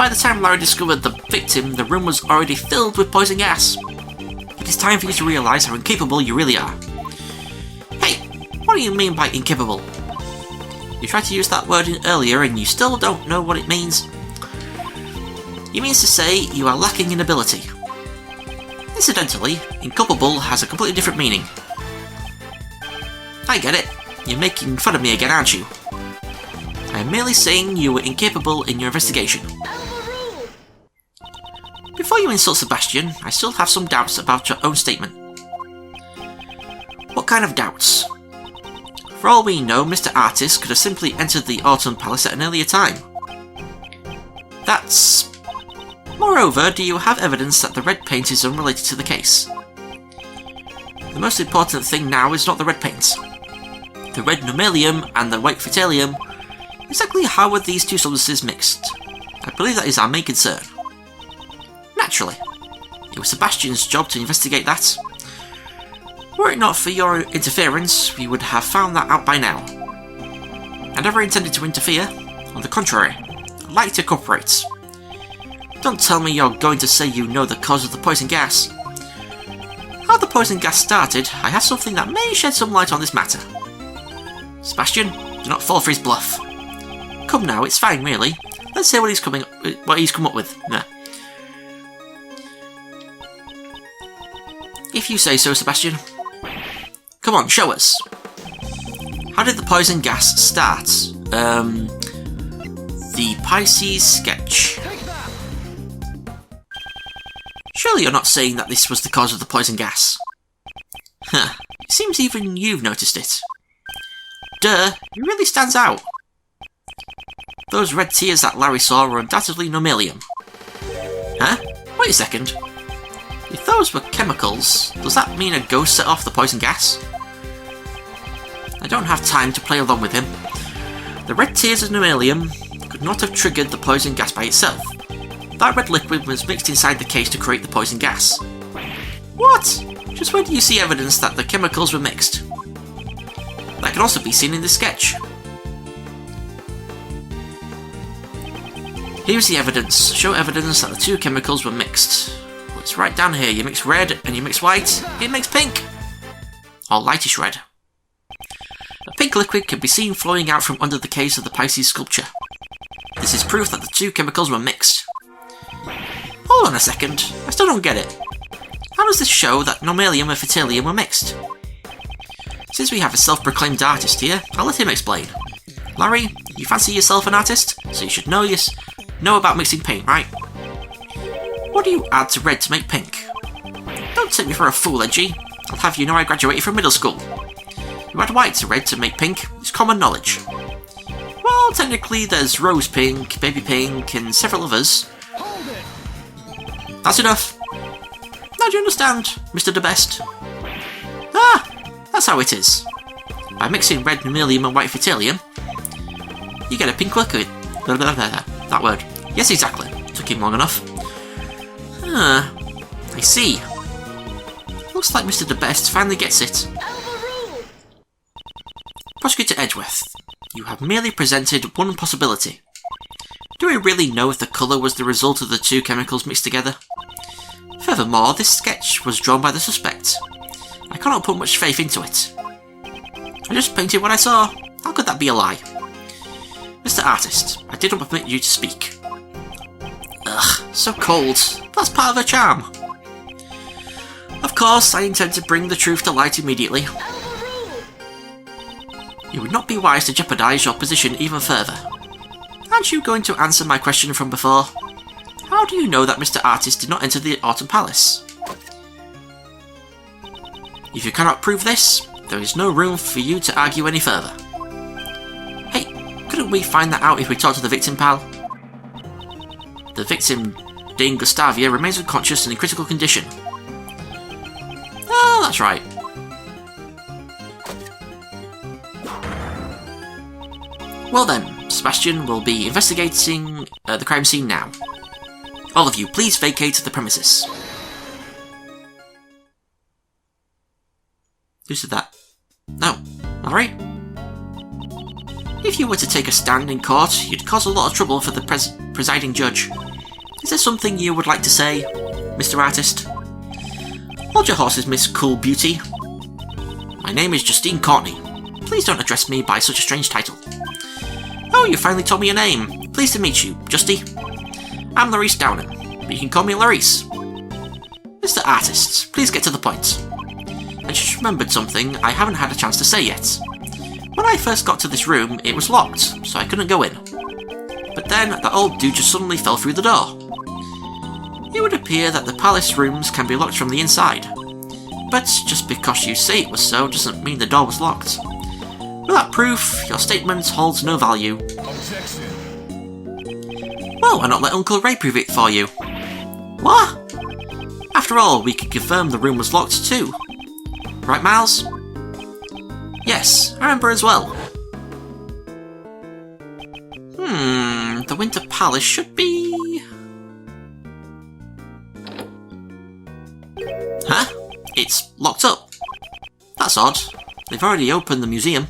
by the time Larry discovered the victim, the room was already filled with poison gas. It is time for you to realise how incapable you really are. Hey, what do you mean by incapable? You tried to use that word earlier and you still don't know what it means? It means to say you are lacking in ability. Incidentally, incapable has a completely different meaning. I get it. You're making fun of me again, aren't you? I am merely saying you were incapable in your investigation. Before you insult Sebastian, I still have some doubts about your own statement. What kind of doubts? For all we know, Mr. Artist could have simply entered the Autumn Palace at an earlier time. That's... Moreover, do you have evidence that the red paint is unrelated to the case? The most important thing now is not the red paint. The red Nomelium and the white Phytalium. Exactly how were these two substances mixed? I believe that is our main concern. Naturally. It was Sebastian's job to investigate that. Were it not for your interference, we would have found that out by now. I never intended to interfere. On the contrary, I'd like to cooperate. Don't tell me you're going to say you know the cause of the poison gas. How the poison gas started, I have something that may shed some light on this matter. Sebastian, do not fall for his bluff. Come now, it's fine really. Let's hear what he's come up with. Nah. If you say so, Sebastian. Come on, show us. How did the poison gas start? The Pisces sketch. Surely you're not saying that this was the cause of the poison gas? Huh. It seems even you've noticed it. Duh, it really stands out. Those red tears that Larry saw were undoubtedly Nomelium. Huh? Wait a second. If those were chemicals, does that mean a ghost set off the poison gas? I don't have time to play along with him. The red tears of Nomelium could not have triggered the poison gas by itself. That red liquid was mixed inside the case to create the poison gas. What? Just where do you see evidence that the chemicals were mixed? That can also be seen in this sketch. Here's the evidence. Show evidence that the two chemicals were mixed. Well, it's right down here. You mix red and you mix white, it makes pink. Or lightish red. A pink liquid can be seen flowing out from under the case of the Pisces sculpture. This is proof that the two chemicals were mixed. Hold on a second, I still don't get it. How does this show that Nomelium and Phytalium were mixed? Since we have a self-proclaimed artist here, I'll let him explain. Larry, you fancy yourself an artist, so you should know about mixing paint, right? What do you add to red to make pink? Don't take me for a fool, Edgy. I'll have you know I graduated from middle school. You add white to red to make pink, it's common knowledge. Well, technically there's rose pink, baby pink, and several others. That's enough. Now do you understand, Mr. The Best? Ah, that's how it is. By mixing red Nomelium and white Phytalium, you get a pink liquid. That word. Yes, exactly. Took him long enough. I see. Looks like Mr. The Best finally gets it. Prosecutor Edgeworth, you have merely presented one possibility. Do we really know if the colour was the result of the two chemicals mixed together? Furthermore, this sketch was drawn by the suspect. I cannot put much faith into it. I just painted what I saw. How could that be a lie? Mr. Artist, I did not permit you to speak. Ugh, so cold. That's part of the charm. Of course, I intend to bring the truth to light immediately. It would not be wise to jeopardise your position even further. Aren't you going to answer my question from before? How do you know that Mr. Artist did not enter the Autumn Palace? If you cannot prove this, there is no room for you to argue any further. Hey, couldn't we find that out if we talk to the victim, pal? The victim, Dame Gustavia, remains unconscious and in critical condition. Oh, that's right. Well then, Sebastian will be investigating the crime scene now. All of you, please vacate the premises. Who said that? No. Alright. If you were to take a stand in court, you'd cause a lot of trouble for the presiding judge. Is there something you would like to say, Mr. Artist? Hold your horses, Miss Cool Beauty. My name is Justine Courtney. Please don't address me by such a strange title. Oh, you finally told me your name. Pleased to meet you, Justy. I'm Larice Downing, but you can call me Larice. Mr. Artist, please get to the point. I just remembered something I haven't had a chance to say yet. When I first got to this room, it was locked, so I couldn't go in. But then, that old dude just suddenly fell through the door. It would appear that the palace rooms can be locked from the inside. But just because you say it was so doesn't mean the door was locked. Without proof, your statement holds no value. Objection. Well, why not let Uncle Ray prove it for you? What? After all, we can confirm the room was locked too. Right, Miles? Yes, I remember as well. The Winter Palace should be... Huh? It's locked up. That's odd. They've already opened the museum.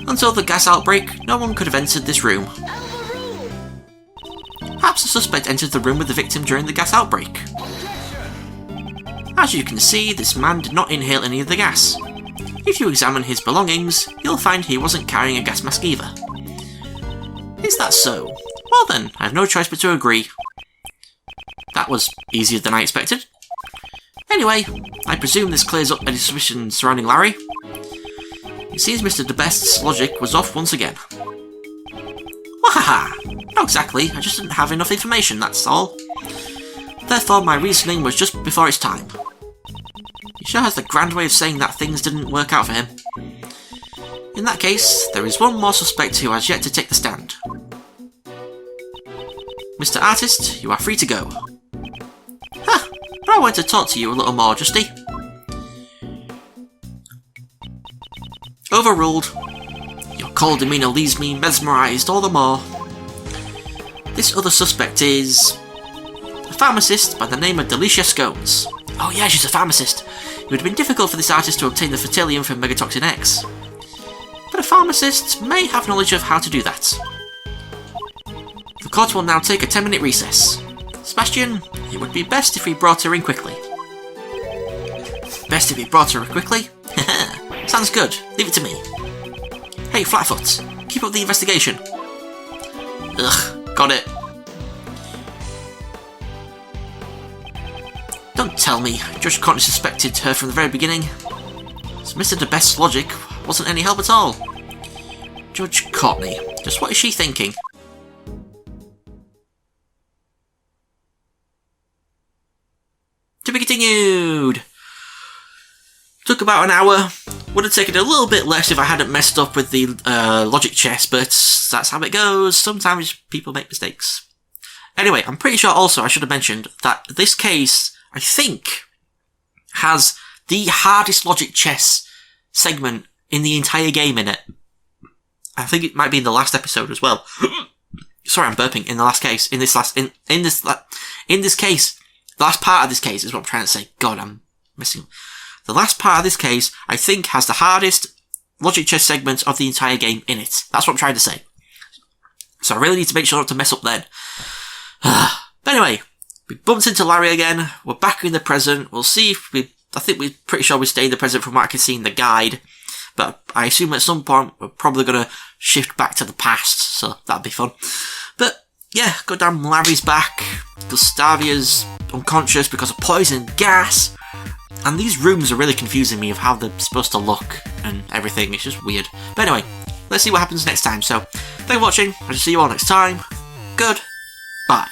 Until the gas outbreak, no one could have entered this room. Perhaps the suspect entered the room with the victim during the gas outbreak. As you can see, this man did not inhale any of the gas. If you examine his belongings, you'll find he wasn't carrying a gas mask either. Is that so? Well then, I have no choice but to agree. That was easier than I expected. Anyway, I presume this clears up any suspicions surrounding Larry. It seems Mr. DeBest's logic was off once again. Wahaha! Not exactly, I just didn't have enough information, that's all. Therefore, my reasoning was just before its time. He sure has the grand way of saying that things didn't work out for him. In that case, there is one more suspect who has yet to take the stand. Mr. Artist, you are free to go. Huh, but I want to talk to you a little more, Justy. Overruled. Your cold demeanour leaves me mesmerised all the more. This other suspect is... a pharmacist by the name of Delicia Scones. Oh yeah, she's a pharmacist. It would have been difficult for this artist to obtain the Fertilium from Megatoxin X. But a pharmacist may have knowledge of how to do that. The court will now take a 10-minute recess. Sebastian, it would be best if we brought her in quickly. Best if we brought her in quickly? Sounds good. Leave it to me. Hey, Flatfoot, keep up the investigation. Ugh, got it. Don't tell me, Judge Courtney suspected her from the very beginning. So Mr. DeBest's logic wasn't any help at all. Judge Courtney, just what is she thinking? To be continued! Took about an hour. Would have taken a little bit less if I hadn't messed up with the logic chess, but that's how it goes. Sometimes people make mistakes. Anyway, I'm pretty sure also I should have mentioned that this case, I think, has the hardest logic chess segment in the entire game in it. I think it might be in the last episode as well. Sorry, I'm burping. In the last case, in this case, the last part of this case is what I'm trying to say. God, I'm missing. The last part of this case, I think, has the hardest logic chess segment of the entire game in it. That's what I'm trying to say. So I really need to make sure not to mess up then. But anyway, we bumped into Larry again. We're back in the present. We'll see if I think we're pretty sure we stay in the present from what I can see in the guide. But I assume at some point we're probably going to shift back to the past. So that'd be fun. But yeah, goddamn Larry's back. Gustavia's unconscious because of poison gas. And these rooms are really confusing me of how they're supposed to look and everything. It's just weird. But anyway, let's see what happens next time. So, thanks for watching. I'll see you all next time. Goodbye.